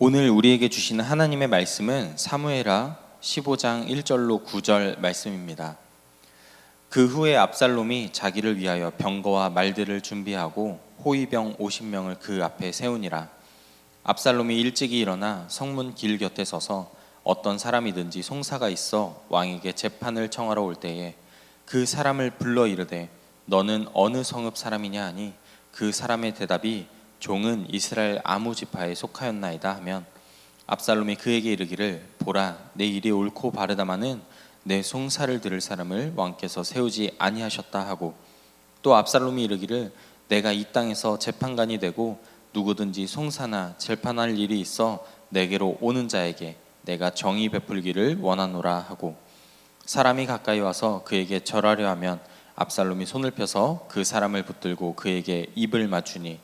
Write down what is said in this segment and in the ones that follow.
오늘 우리에게 주시는 하나님의 말씀은 사무엘하 15장 1절로 9절 말씀입니다. 그 후에 압살롬이 자기를 위하여 병거와 말들을 준비하고 호위병 50명을 그 앞에 세우니라. 압살롬이 일찍이 일어나 성문 길 곁에 서서 어떤 사람이든지 송사가 있어 왕에게 재판을 청하러 올 때에 그 사람을 불러 이르되 너는 어느 성읍 사람이냐 하니 그 사람의 대답이 종은 이스라엘 아무 지파에 속하였나이다 하면 압살롬이 그에게 이르기를 보라 내 일이 옳고 바르다마는 내 송사를 들을 사람을 왕께서 세우지 아니하셨다 하고 또 압살롬이 이르기를 내가 이 땅에서 재판관이 되고 누구든지 송사나 재판할 일이 있어 내게로 오는 자에게 내가 정의 베풀기를 원하노라 하고 사람이 가까이 와서 그에게 절하려 하면 압살롬이 손을 펴서 그 사람을 붙들고 그에게 입을 맞추니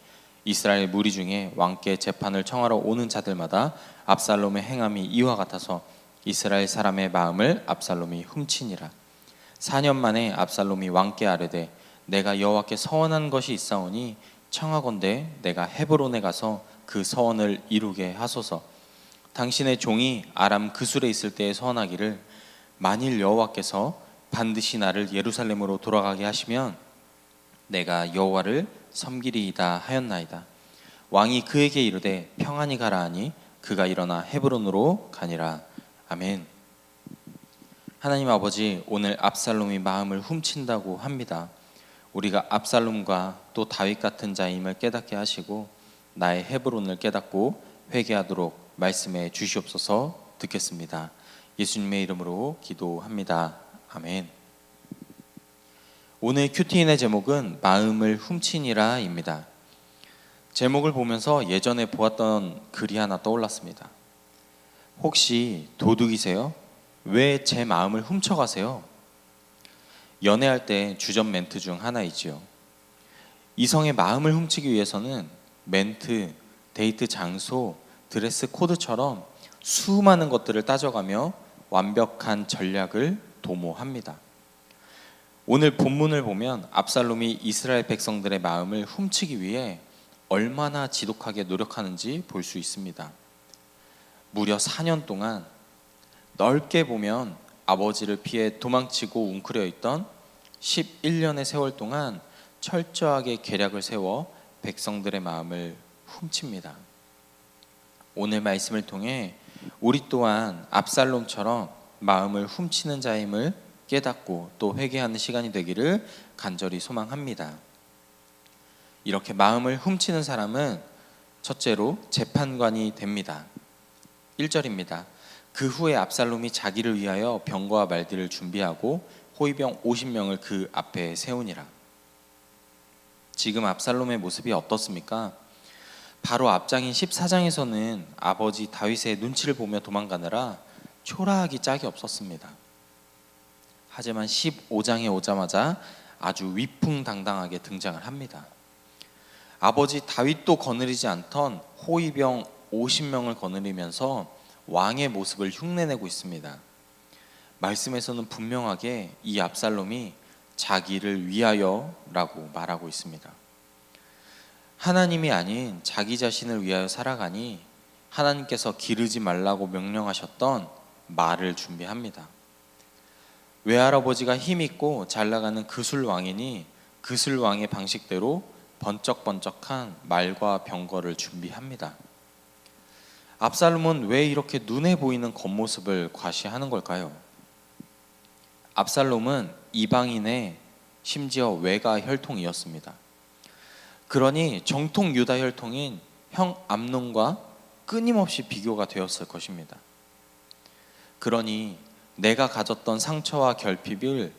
이스라엘 무리 중에 왕께 재판을 청하러 오는 자들마다 압살롬의 행함이 이와 같아서 이스라엘 사람의 마음을 압살롬이 훔치니라. 4년 만에 압살롬이 왕께 아뢰되 내가 여호와께 서원한 것이 있사오니 청하건대 내가 헤브론에 가서 그 서원을 이루게 하소서. 당신의 종이 아람 그술에 있을 때에 서원하기를 만일 여호와께서 반드시 나를 예루살렘으로 돌아가게 하시면 내가 여호와를 섬기리이다 하였나이다. 왕이 그에게 이르되 평안히 가라 하니 그가 일어나 헤브론으로 가니라. 아멘. 하나님 아버지, 오늘 압살롬이 마음을 훔친다고 합니다. 우리가 압살롬과 또 다윗 같은 자임을 깨닫게 하시고 나의 헤브론을 깨닫고 회개하도록 말씀해 주시옵소서. 듣겠습니다. 예수님의 이름으로 기도합니다. 아멘. 오늘 큐티인의 제목은 마음을 훔치니라입니다. 제목을 보면서 예전에 보았던 글이 하나 떠올랐습니다. 혹시 도둑이세요? 왜 제 마음을 훔쳐가세요? 연애할 때 주전 멘트 중 하나이지요. 이성의 마음을 훔치기 위해서는 멘트, 데이트 장소, 드레스 코드처럼 수많은 것들을 따져가며 완벽한 전략을 도모합니다. 오늘 본문을 보면 압살롬이 이스라엘 백성들의 마음을 훔치기 위해 얼마나 지독하게 노력하는지 볼 수 있습니다. 무려 4년 동안 넓게 보면 아버지를 피해 도망치고 웅크려 있던 11년의 세월 동안 철저하게 계략을 세워 백성들의 마음을 훔칩니다. 오늘 말씀을 통해 우리 또한 압살롬처럼 마음을 훔치는 자임을 깨닫고 또 회개하는 시간이 되기를 간절히 소망합니다. 이렇게 마음을 훔치는 사람은 첫째로 재판관이 됩니다. 1절입니다. 그 후에 압살롬이 자기를 위하여 병거와 말들을 준비하고 호위병 50명을 그 앞에 세우니라. 지금 압살롬의 모습이 어떻습니까? 바로 앞장인 14장에서는 아버지 다윗의 눈치를 보며 도망가느라 초라하기 짝이 없었습니다. 하지만 15장에 오자마자 아주 위풍당당하게 등장을 합니다. 아버지 다윗도 거느리지 않던 호위병 50명을 거느리면서 왕의 모습을 흉내내고 있습니다. 말씀에서는 분명하게 이 압살롬이 자기를 위하여 라고 말하고 있습니다. 하나님이 아닌 자기 자신을 위하여 살아가니 하나님께서 기르지 말라고 명령하셨던 말을 준비합니다. 외할아버지가 힘있고 잘나가는 그술왕이니 그술왕의 방식대로 번쩍번쩍한 말과 병거를 준비합니다. 압살롬은 왜 이렇게 눈에 보이는 겉모습을 과시하는 걸까요? 압살롬은 이방인의 심지어 외가 혈통이었습니다. 그러니 정통 유다 혈통인 형 암논과 끊임없이 비교가 되었을 것입니다. 그러니 내가 가졌던 상처와 결핍을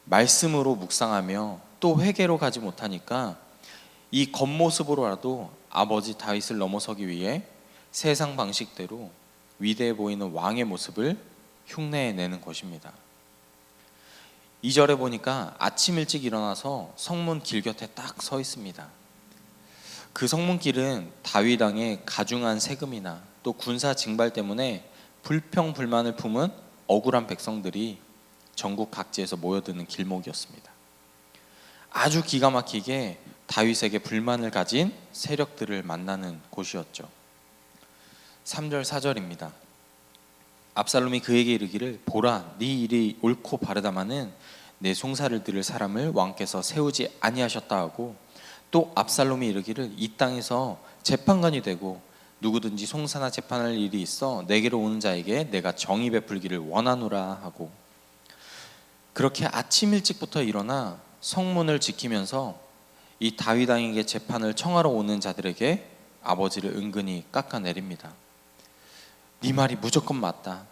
말씀으로 묵상하며 또 회개로 가지 못하니까 이 겉모습으로라도 아버지 다윗을 넘어서기 위해 세상 방식대로 위대해 보이는 왕의 모습을 흉내내는 것입니다. 2절에 보니까 아침 일찍 일어나서 성문 길 곁에 딱 서 있습니다. 그 성문길은 다윗 왕의 가중한 세금이나 또 군사 징발 때문에 불평불만을 품은 억울한 백성들이 전국 각지에서 모여드는 길목이었습니다. 아주 기가 막히게 다윗에게 불만을 가진 세력들을 만나는 곳이었죠. 3절 4절입니다. 압살롬이 그에게 이르기를 보라 네 일이 옳고 바르다마는 내 송사를 들을 사람을 왕께서 세우지 아니하셨다 하고, 또 압살롬이 이르기를 이 땅에서 재판관이 되고 누구든지 송사나 재판할 일이 있어 내게로 오는 자에게 내가 정의 베풀기를 원하노라 하고, 그렇게 아침 일찍부터 일어나 성문을 지키면서 이 다윗 왕에게 재판을 청하러 오는 자들에게 아버지를 은근히 깎아내립니다. 네 말이 무조건 맞다.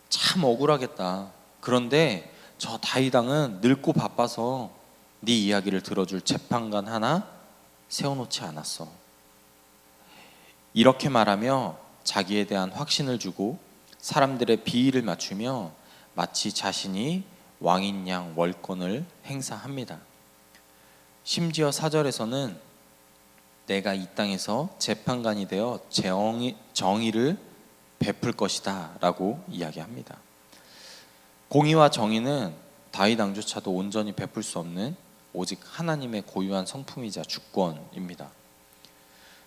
참 억울하겠다. 그런데 저 다윗 왕은 늙고 바빠서 네 이야기를 들어줄 재판관 하나 세워놓지 않았어. 이렇게 말하며 자기에 대한 확신을 주고 사람들의 비위를 맞추며 마치 자신이 왕인 양 월권을 행사합니다. 심지어 4절에서는 내가 이 땅에서 재판관이 되어 정의를 베풀 것이다 라고 이야기합니다. 공의와 정의는 다윗 왕조차도 온전히 베풀 수 없는 오직 하나님의 고유한 성품이자 주권입니다.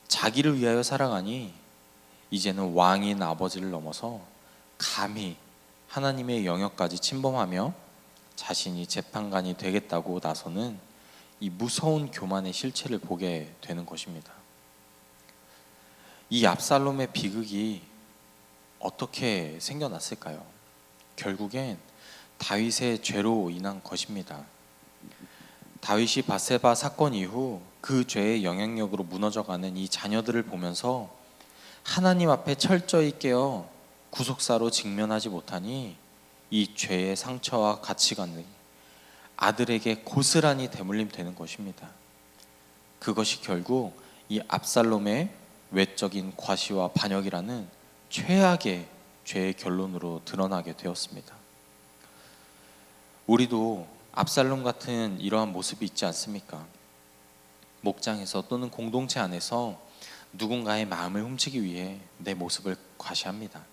자기를 위하여 살아가니 이제는 왕인 아버지를 넘어서 감히 하나님의 영역까지 침범하며 자신이 재판관이 되겠다고 나서는 이 무서운 교만의 실체를 보게 되는 것입니다. 이 압살롬의 비극이 어떻게 생겨났을까요? 결국엔 다윗의 죄로 인한 것입니다. 다윗이 밧세바 사건 이후 그 죄의 영향력으로 무너져가는 이 자녀들을 보면서 하나님 앞에 철저히 깨어 구속사로 직면하지 못하니 이 죄의 상처와 가치관이 아들에게 고스란히 대물림되는 것입니다. 그것이 결국 이 압살롬의 외적인 과시와 반역이라는 최악의 죄의 결론으로 드러나게 되었습니다. 우리도 압살롬 같은 이러한 모습이 있지 않습니까? 목장에서 또는 공동체 안에서 누군가의 마음을 훔치기 위해 내 모습을 과시합니다.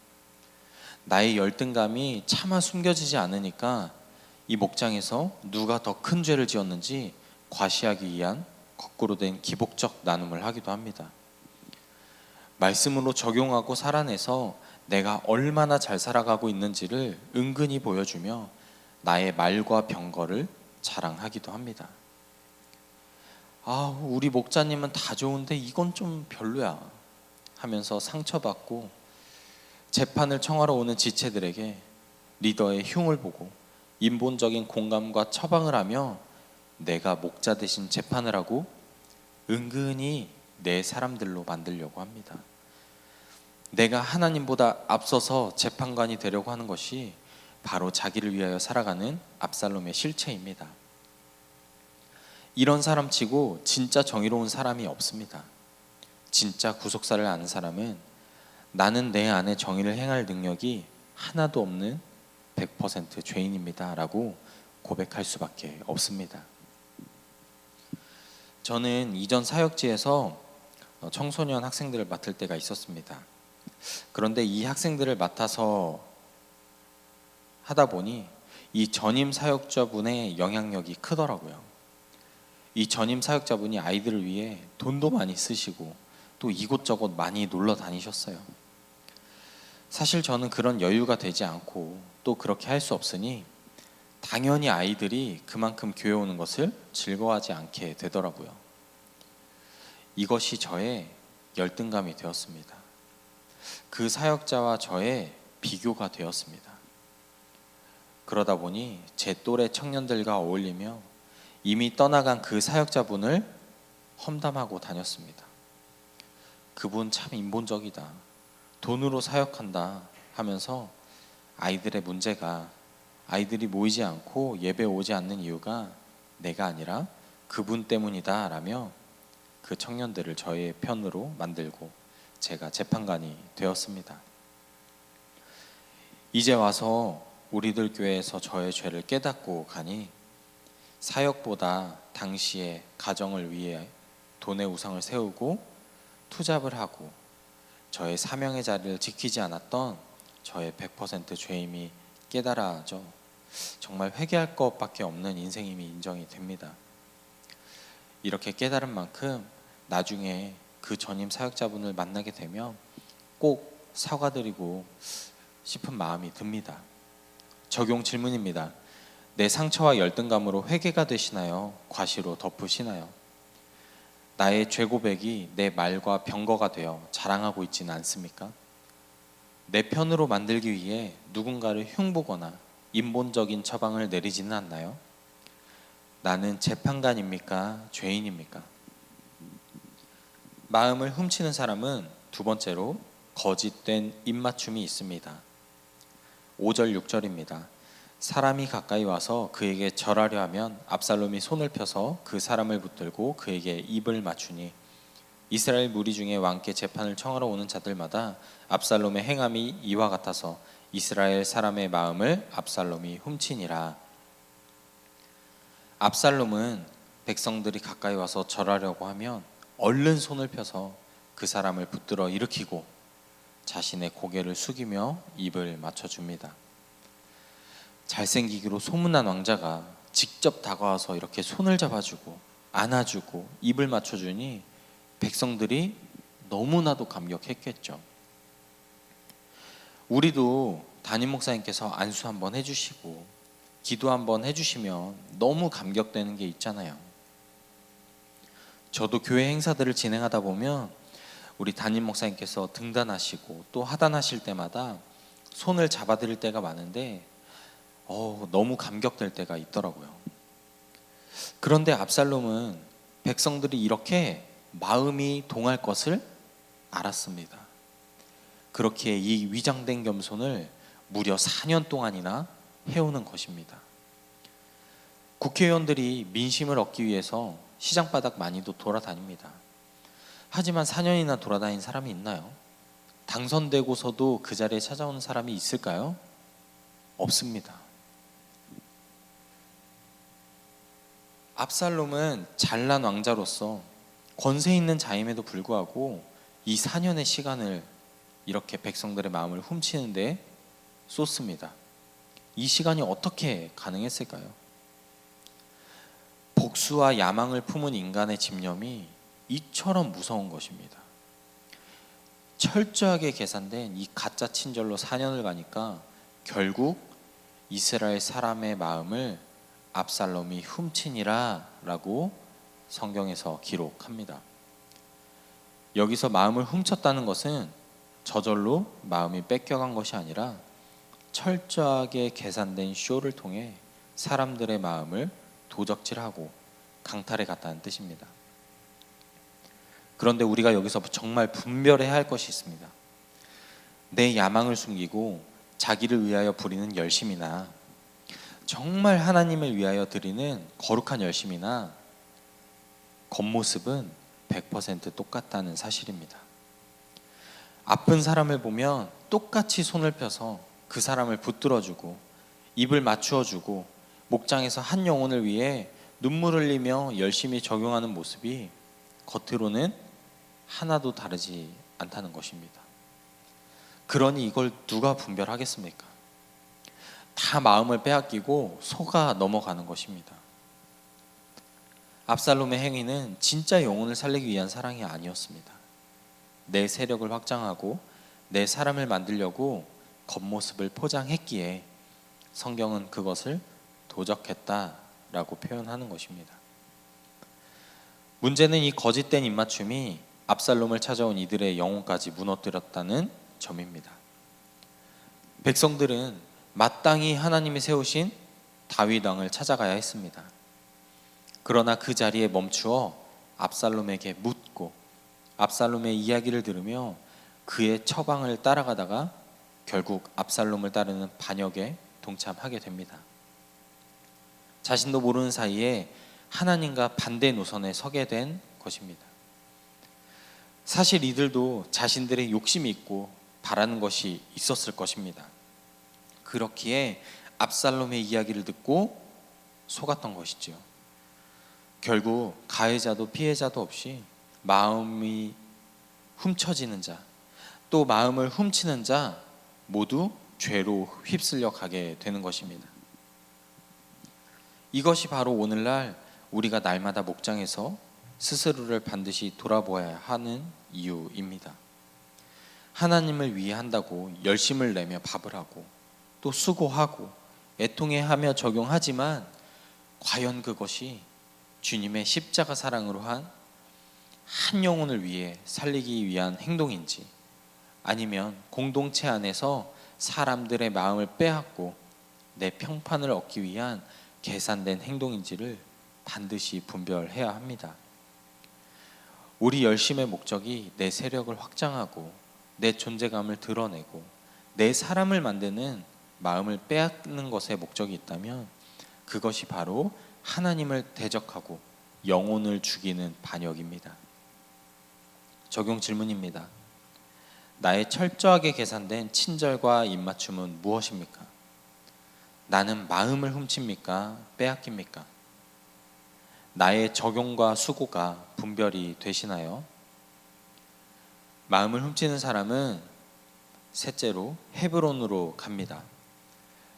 나의 열등감이 차마 숨겨지지 않으니까 이 목장에서 누가 더 큰 죄를 지었는지 과시하기 위한 거꾸로 된 기복적 나눔을 하기도 합니다. 말씀으로 적용하고 살아내서 내가 얼마나 잘 살아가고 있는지를 은근히 보여주며 나의 말과 병거를 자랑하기도 합니다. 우리 목자님은 다 좋은데 이건 좀 별로야 하면서 상처받고 재판을 청하러 오는 지체들에게 리더의 흉을 보고 인본적인 공감과 처방을 하며 내가 목자 대신 재판을 하고 은근히 내 사람들로 만들려고 합니다. 내가 하나님보다 앞서서 재판관이 되려고 하는 것이 바로 자기를 위하여 살아가는 압살롬의 실체입니다. 이런 사람치고 진짜 정의로운 사람이 없습니다. 진짜 구속사를 아는 사람은 나는 내 안에 정의를 행할 능력이 하나도 없는 100% 죄인입니다 라고 고백할 수밖에 없습니다. 저는 이전 사역지에서 청소년 학생들을 맡을 때가 있었습니다. 그런데 이 학생들을 맡아서 하다 보니 이 전임 사역자분의 영향력이 크더라고요. 이 전임 사역자분이 아이들을 위해 돈도 많이 쓰시고 또 이곳저곳 많이 놀러 다니셨어요. 사실 저는 그런 여유가 되지 않고 또 그렇게 할 수 없으니 당연히 아이들이 그만큼 교회 오는 것을 즐거워하지 않게 되더라고요. 이것이 저의 열등감이 되었습니다. 그 사역자와 저의 비교가 되었습니다. 그러다 보니 제 또래 청년들과 어울리며 이미 떠나간 그 사역자분을 험담하고 다녔습니다. 그분 참 인본적이다. 돈으로 사역한다 하면서 아이들의 문제가 아이들이 모이지 않고 예배 오지 않는 이유가 내가 아니라 그분 때문이다 라며 그 청년들을 저의 편으로 만들고 제가 재판관이 되었습니다. 이제 와서 우리들 교회에서 저의 죄를 깨닫고 가니 사역보다 당시에 가정을 위해 돈의 우상을 세우고 투잡을 하고 저의 사명의 자리를 지키지 않았던 저의 100% 죄임이 깨달아져 정말 회개할 것밖에 없는 인생임이 인정이 됩니다. 이렇게 깨달은 만큼 나중에 그 전임 사역자분을 만나게 되면 꼭 사과드리고 싶은 마음이 듭니다. 적용 질문입니다. 내 상처와 열등감으로 회개가 되시나요? 과시로 덮으시나요? 나의 죄 고백이 내 말과 병거가 되어 자랑하고 있지는 않습니까? 내 편으로 만들기 위해 누군가를 흉보거나 인본적인 처방을 내리지는 않나요? 나는 재판관입니까? 죄인입니까? 마음을 훔치는 사람은 두 번째로 거짓된 입맞춤이 있습니다. 5절 6절입니다. 사람이 가까이 와서 그에게 절하려 하면 압살롬이 손을 펴서 그 사람을 붙들고 그에게 입을 맞추니 이스라엘 무리 중에 왕께 재판을 청하러 오는 자들마다 압살롬의 행함이 이와 같아서 이스라엘 사람의 마음을 압살롬이 훔치니라. 압살롬은 백성들이 가까이 와서 절하려고 하면 얼른 손을 펴서 그 사람을 붙들어 일으키고 자신의 고개를 숙이며 입을 맞춰줍니다. 잘생기기로 소문난 왕자가 직접 다가와서 이렇게 손을 잡아주고 안아주고 입을 맞춰주니 백성들이 너무나도 감격했겠죠. 우리도 담임 목사님께서 안수 한번 해주시고 기도 한번 해주시면 너무 감격되는 게 있잖아요. 저도 교회 행사들을 진행하다 보면 우리 담임 목사님께서 등단하시고 또 하단하실 때마다 손을 잡아드릴 때가 많은데 너무 감격될 때가 있더라고요. 그런데 압살롬은 백성들이 이렇게 마음이 동할 것을 알았습니다. 그렇게 이 위장된 겸손을 무려 4년 동안이나 해오는 것입니다. 국회의원들이 민심을 얻기 위해서 시장바닥 많이도 돌아다닙니다. 하지만 4년이나 돌아다닌 사람이 있나요? 당선되고서도 그 자리에 찾아오는 사람이 있을까요? 없습니다. 압살롬은 잘난 왕자로서 권세 있는 자임에도 불구하고 이 4년의 시간을 이렇게 백성들의 마음을 훔치는데 쏟습니다. 이 시간이 어떻게 가능했을까요? 복수와 야망을 품은 인간의 집념이 이처럼 무서운 것입니다. 철저하게 계산된 이 가짜 친절로 4년을 가니까 결국 이스라엘 사람의 마음을 압살롬이 훔치니라 라고 성경에서 기록합니다. 여기서 마음을 훔쳤다는 것은 저절로 마음이 뺏겨간 것이 아니라 철저하게 계산된 쇼를 통해 사람들의 마음을 도적질하고 강탈해 갔다는 뜻입니다. 그런데 우리가 여기서 정말 분별해야 할 것이 있습니다. 내 야망을 숨기고 자기를 위하여 부리는 열심이나 정말 하나님을 위하여 드리는 거룩한 열심이나 겉모습은 100% 똑같다는 사실입니다. 아픈 사람을 보면 똑같이 손을 펴서 그 사람을 붙들어주고 입을 맞추어주고 목장에서 한 영혼을 위해 눈물 흘리며 열심히 적용하는 모습이 겉으로는 하나도 다르지 않다는 것입니다. 그러니 이걸 누가 분별하겠습니까? 다 마음을 빼앗기고 속아 넘어가는 것입니다. 압살롬의 행위는 진짜 영혼을 살리기 위한 사랑이 아니었습니다. 내 세력을 확장하고 내 사람을 만들려고 겉모습을 포장했기에 성경은 그것을 도적했다라고 표현하는 것입니다. 문제는 이 거짓된 입맞춤이 압살롬을 찾아온 이들의 영혼까지 무너뜨렸다는 점입니다. 백성들은 마땅히 하나님이 세우신 다윗 왕을 찾아가야 했습니다. 그러나 그 자리에 멈추어 압살롬에게 묻고 압살롬의 이야기를 들으며 그의 처방을 따라가다가 결국 압살롬을 따르는 반역에 동참하게 됩니다. 자신도 모르는 사이에 하나님과 반대 노선에 서게 된 것입니다. 사실 이들도 자신들의 욕심이 있고 바라는 것이 있었을 것입니다. 그렇기에 압살롬의 이야기를 듣고 속았던 것이죠. 결국 가해자도 피해자도 없이 마음이 훔쳐지는 자, 또 마음을 훔치는 자 모두 죄로 휩쓸려 가게 되는 것입니다. 이것이 바로 오늘날 우리가 날마다 목장에서 스스로를 반드시 돌아보아야 하는 이유입니다. 하나님을 위해 한다고 열심을 내며 밥을 하고 또 수고하고 애통해하며 적용하지만 과연 그것이 주님의 십자가 사랑으로 한 영혼을 위해 살리기 위한 행동인지, 아니면 공동체 안에서 사람들의 마음을 빼앗고 내 평판을 얻기 위한 계산된 행동인지를 반드시 분별해야 합니다. 우리 열심의 목적이 내 세력을 확장하고 내 존재감을 드러내고 내 사람을 만드는 마음을 빼앗는 것에 목적이 있다면 그것이 바로 하나님을 대적하고 영혼을 죽이는 반역입니다. 적용 질문입니다. 나의 철저하게 계산된 친절과 입맞춤은 무엇입니까? 나는 마음을 훔칩니까? 빼앗깁니까? 나의 적용과 수고가 분별이 되시나요? 마음을 훔치는 사람은 셋째로 헤브론으로 갑니다.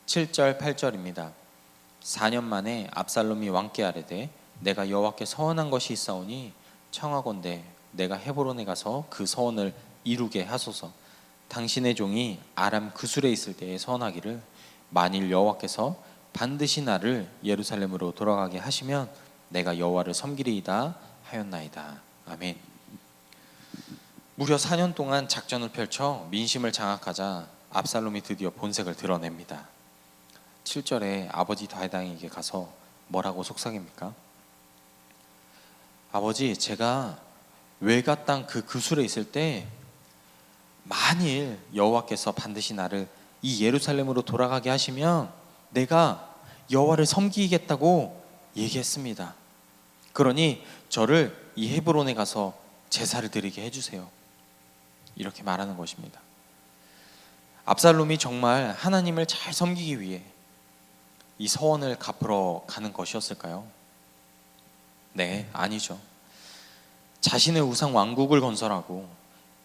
7절 8절입니다. 4년 만에 압살롬이 왕께 아뢰되 내가 여호와께 서원한 것이 있사오니 청하건대 내가 헤브론에 가서 그 서원을 이루게 하소서. 당신의 종이 아람 그술에 있을 때에 서원하기를 만일 여호와께서 반드시 나를 예루살렘으로 돌아가게 하시면 내가 여호와를 섬기리이다 하였나이다. 아멘. 무려 4년 동안 작전을 펼쳐 민심을 장악하자 압살롬이 드디어 본색을 드러냅니다. 7절에 아버지 다윗에게 가서 뭐라고 속삭입니까? 아버지, 제가 외가 땅 그 그술에 있을 때 만일 여호와께서 반드시 나를 이 예루살렘으로 돌아가게 하시면 내가 여호와를 섬기겠다고 얘기했습니다. 그러니 저를 이 헤브론에 가서 제사를 드리게 해주세요. 이렇게 말하는 것입니다. 압살롬이 정말 하나님을 잘 섬기기 위해 이 서원을 갚으러 가는 것이었을까요? 네, 아니죠. 자신의 우상 왕국을 건설하고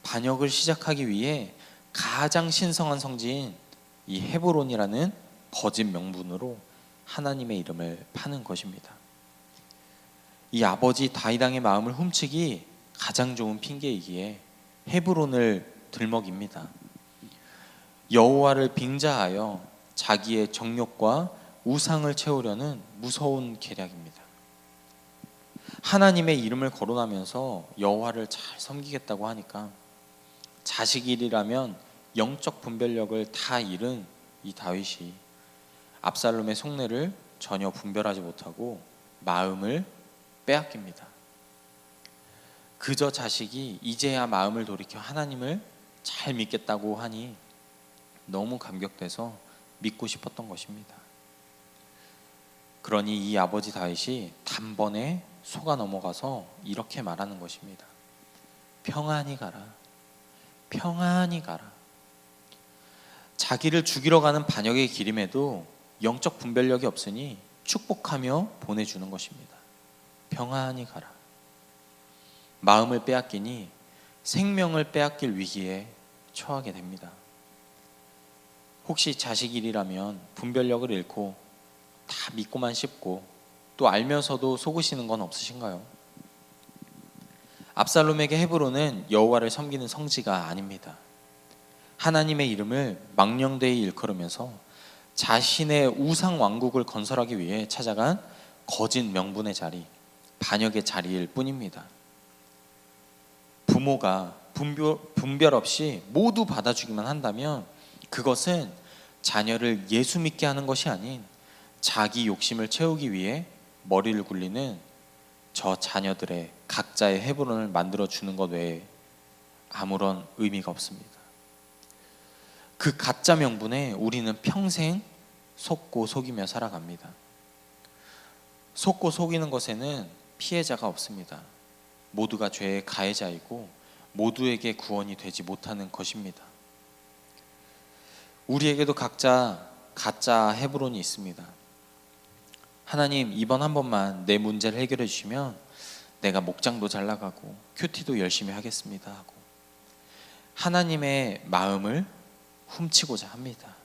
반역을 시작하기 위해 가장 신성한 성지인 이 헤브론이라는 거짓 명분으로 하나님의 이름을 파는 것입니다. 이 아버지 다윗 왕의 마음을 훔치기 가장 좋은 핑계이기에 헤브론을 들먹입니다. 여호와를 빙자하여 자기의 정욕과 우상을 채우려는 무서운 계략입니다. 하나님의 이름을 거론하면서 여호와를 잘 섬기겠다고 하니까 자식이라면 영적 분별력을 다 잃은 이 다윗이 압살롬의 속내를 전혀 분별하지 못하고 마음을 빼앗깁니다. 그저 자식이 이제야 마음을 돌이켜 하나님을 잘 믿겠다고 하니 너무 감격돼서 믿고 싶었던 것입니다. 그러니 이 아버지 다윗이 단번에 속아 넘어가서 이렇게 말하는 것입니다. 평안히 가라. 평안히 가라. 자기를 죽이러 가는 반역의 기림에도 영적 분별력이 없으니 축복하며 보내주는 것입니다. 평안히 가라. 마음을 빼앗기니 생명을 빼앗길 위기에 처하게 됩니다. 혹시 자식 일이라면 분별력을 잃고 다 믿고만 싶고 또 알면서도 속으시는 건 없으신가요? 압살롬에게 헤브론은 여호와를 섬기는 성지가 아닙니다. 하나님의 이름을 망령되이 일컬으면서 자신의 우상 왕국을 건설하기 위해 찾아간 거짓 명분의 자리, 반역의 자리일 뿐입니다. 부모가 분별 없이 모두 받아주기만 한다면 그것은 자녀를 예수 믿게 하는 것이 아닌 자기 욕심을 채우기 위해 머리를 굴리는 저 자녀들의 각자의 헤브론을 만들어주는 것 외에 아무런 의미가 없습니다. 그 가짜 명분에 우리는 평생 속고 속이며 살아갑니다. 속고 속이는 것에는 피해자가 없습니다. 모두가 죄의 가해자이고 모두에게 구원이 되지 못하는 것입니다. 우리에게도 각자 가짜 헤브론이 있습니다. 하나님, 이번 한 번만 내 문제를 해결해 주시면 내가 목장도 잘 나가고 큐티도 열심히 하겠습니다 하고 하나님의 마음을 훔치고자 합니다.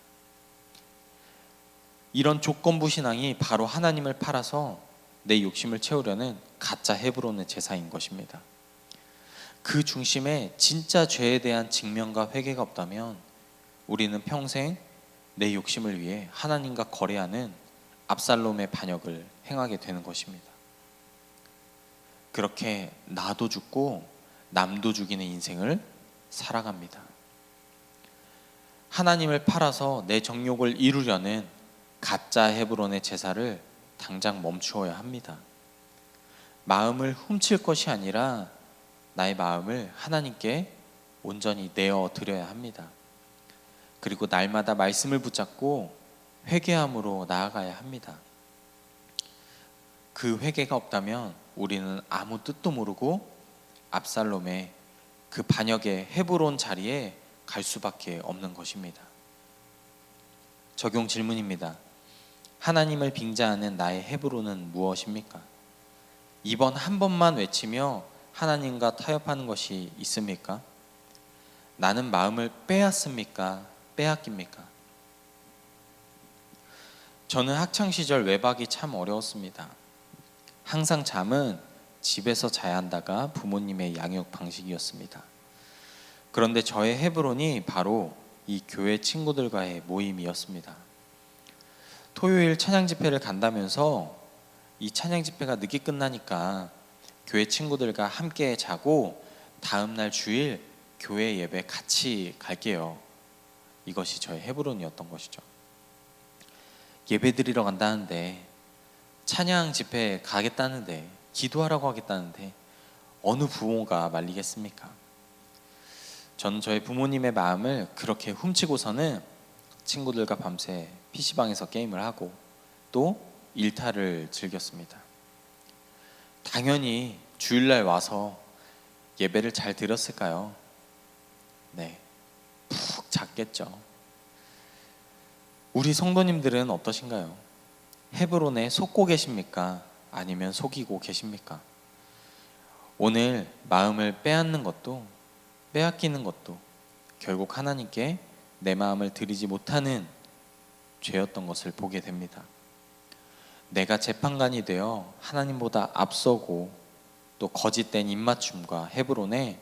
이런 조건부 신앙이 바로 하나님을 팔아서 내 욕심을 채우려는 가짜 헤브론의 제사인 것입니다. 그 중심에 진짜 죄에 대한 직면과 회개가 없다면 우리는 평생 내 욕심을 위해 하나님과 거래하는 압살롬의 반역을 행하게 되는 것입니다. 그렇게 나도 죽고 남도 죽이는 인생을 살아갑니다. 하나님을 팔아서 내 정욕을 이루려는 가짜 헤브론의 제사를 당장 멈추어야 합니다. 마음을 훔칠 것이 아니라 나의 마음을 하나님께 온전히 내어 드려야 합니다. 그리고 날마다 말씀을 붙잡고 회개함으로 나아가야 합니다. 그 회개가 없다면 우리는 아무 뜻도 모르고 압살롬의 그 반역의 헤브론 자리에 갈 수밖에 없는 것입니다. 적용 질문입니다. 하나님을 빙자하는 나의 헤브론은 무엇입니까? 이번 한 번만 외치며 하나님과 타협하는 것이 있습니까? 나는 마음을 빼앗습니까? 빼앗깁니까? 저는 학창시절 외박이 참 어려웠습니다. 항상 잠은 집에서 자야 한다가 부모님의 양육 방식이었습니다. 그런데 저의 헤브론이 바로 이 교회 친구들과의 모임이었습니다. 토요일 찬양 집회를 간다면서 이 찬양 집회가 늦게 끝나니까 교회 친구들과 함께 자고 다음날 주일 교회 예배 같이 갈게요. 이것이 저의 헤브론이었던 것이죠. 예배 드리러 간다는데, 찬양 집회 가겠다는데, 기도하라고 하겠다는데 어느 부모가 말리겠습니까? 저는 저희 부모님의 마음을 그렇게 훔치고서는 친구들과 밤새 PC방에서 게임을 하고 또 일탈을 즐겼습니다. 당연히 주일날 와서 예배를 잘 드렸을까요? 네, 푹 잤겠죠. 우리 성도님들은 어떠신가요? 헤브론에 속고 계십니까? 아니면 속이고 계십니까? 오늘 마음을 빼앗는 것도 빼앗기는 것도 결국 하나님께 내 마음을 드리지 못하는 죄였던 것을 보게 됩니다. 내가 재판관이 되어 하나님보다 앞서고 또 거짓된 입맞춤과 헤브론에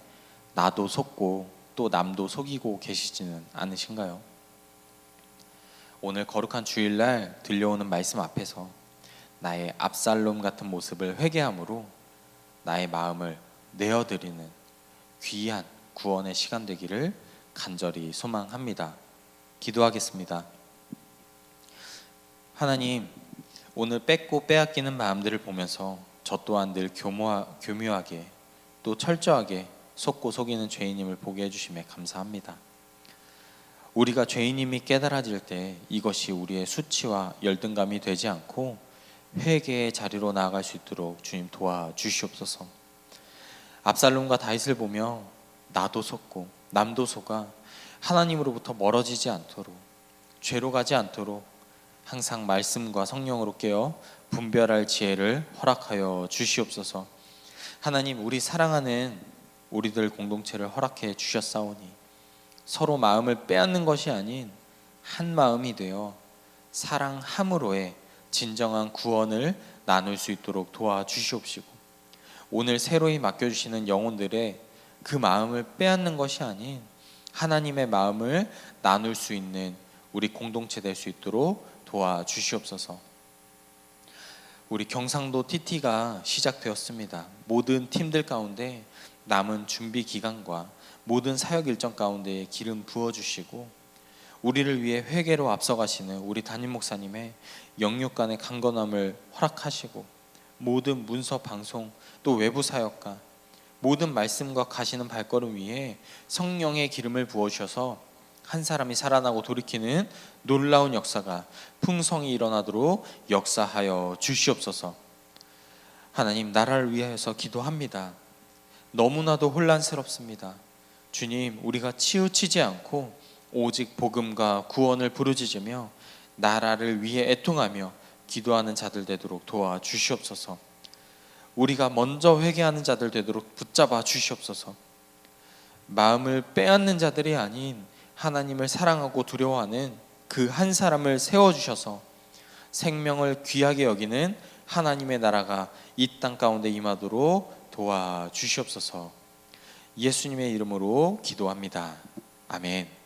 나도 속고 또 남도 속이고 계시지는 않으신가요? 오늘 거룩한 주일날 들려오는 말씀 앞에서 나의 압살롬 같은 모습을 회개함으로 나의 마음을 내어드리는 귀한 구원의 시간 되기를 간절히 소망합니다. 기도하겠습니다. 하나님, 오늘 뺏고 빼앗기는 마음들을 보면서 저 또한 늘 교묘하게 또 철저하게 속고 속이는 죄인임을 보게 해주심에 감사합니다. 우리가 죄인임이 깨달아질 때 이것이 우리의 수치와 열등감이 되지 않고 회개의 자리로 나아갈 수 있도록 주님 도와주시옵소서. 압살롬과 다윗을 보며 나도 속고 남도 속아 하나님으로부터 멀어지지 않도록, 죄로 가지 않도록 항상 말씀과 성령으로 깨어 분별할 지혜를 허락하여 주시옵소서. 하나님, 우리 사랑하는 우리들 공동체를 허락해 주셨사오니 서로 마음을 빼앗는 것이 아닌 한 마음이 되어 사랑함으로의 진정한 구원을 나눌 수 있도록 도와주시옵시고, 오늘 새로이 맡겨주시는 영혼들의 그 마음을 빼앗는 것이 아닌 하나님의 마음을 나눌 수 있는 우리 공동체 될 수 있도록 도와주시옵소서. 우리 경상도 TT가 시작되었습니다. 모든 팀들 가운데 남은 준비 기간과 모든 사역 일정 가운데 기름 부어주시고, 우리를 위해 회개로 앞서가시는 우리 담임 목사님의 영육간의 강건함을 허락하시고, 모든 문서 방송 또 외부 사역과 모든 말씀과 가시는 발걸음 위에 성령의 기름을 부어주셔서 한 사람이 살아나고 돌이키는 놀라운 역사가 풍성히 일어나도록 역사하여 주시옵소서. 하나님, 나라를 위하여서 기도합니다. 너무나도 혼란스럽습니다. 주님, 우리가 치우치지 않고 오직 복음과 구원을 부르짖으며 나라를 위해 애통하며 기도하는 자들 되도록 도와주시옵소서. 우리가 먼저 회개하는 자들 되도록 붙잡아 주시옵소서. 마음을 빼앗는 자들이 아닌 하나님을 사랑하고 두려워하는 그 한 사람을 세워주셔서 생명을 귀하게 여기는 하나님의 나라가 이 땅 가운데 임하도록 도와주시옵소서. 예수님의 이름으로 기도합니다. 아멘.